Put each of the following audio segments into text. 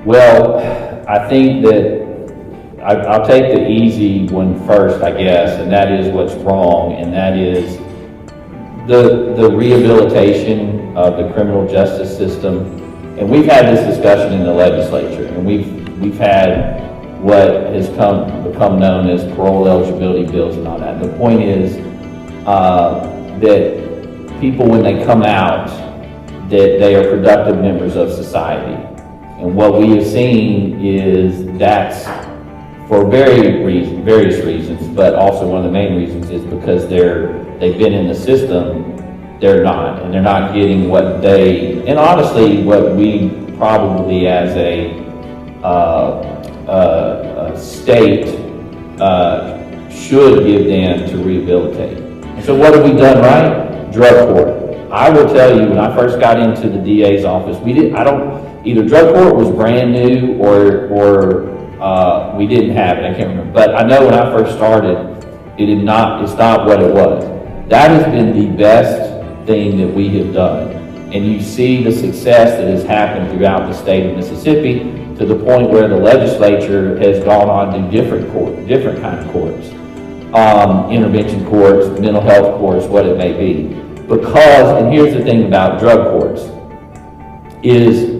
Well, I think that I'll take the easy one first, I guess, and that is what's wrong, and that is the rehabilitation of the criminal justice system. And we've had this discussion in the legislature, and we've had what has become known as parole eligibility bills and all that. The point is that people, when they come out, that they are productive members of society. And what we have seen is that's for various reasons, but also one of the main reasons is because they've been in the system, they're not, and they're not getting what and honestly, what we probably as a state should give them to rehabilitate. So what have we done right? Drug court. I will tell you, when I first got into the DA's office, either drug court was brand new or we didn't have it, I can't remember. But I know when I first started, it's not what it was. That has been the best thing that we have done. And you see the success that has happened throughout the state of Mississippi to the point where the legislature has gone on to different kind of courts, intervention courts, mental health courts, what it may be. Because, and here's the thing about drug courts, is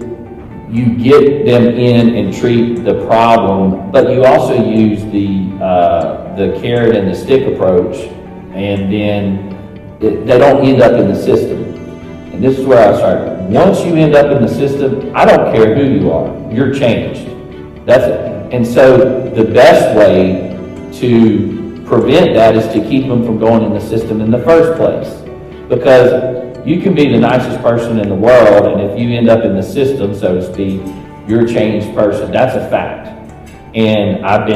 you get them in and treat the problem, but you also use the carrot and the stick approach, and then they don't end up in the system. And this is where I started. Once you end up in the system, I don't care who you are, you're changed. That's it. And so the best way to prevent that is to keep them from going in the system in the first place. Because you can be the nicest person in the world, and if you end up in the system, so to speak, you're a changed person. That's a fact. And I've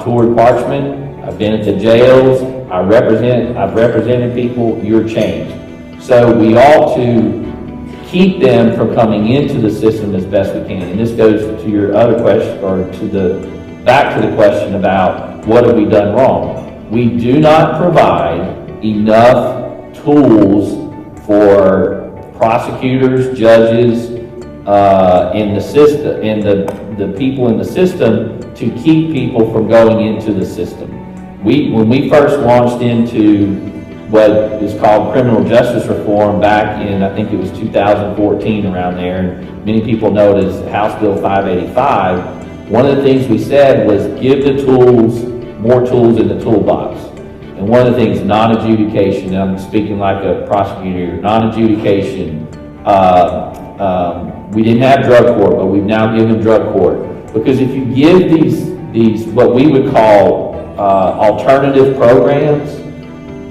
toured Parchman, I've been at the jails, I've represented people, you're changed. So we ought to keep them from coming into the system as best we can. And this goes to your other question, or back to the question about what have we done wrong. We do not provide enough tools for prosecutors, judges, in the system, and the people in the system to keep people from going into the system. When we first launched into what is called criminal justice reform back in, I think it was 2014 around there, and many people know it as House Bill 585, one of the things we said was give the tools, more tools in the toolbox. And one of the things, non-adjudication, and I'm speaking like a prosecutor, non-adjudication, we didn't have drug court, but we've now given drug court. Because if you give these what we would call alternative programs,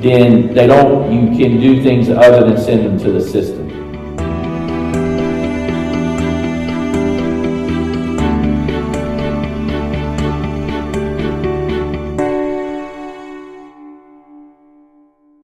then you can do things other than send them to the system.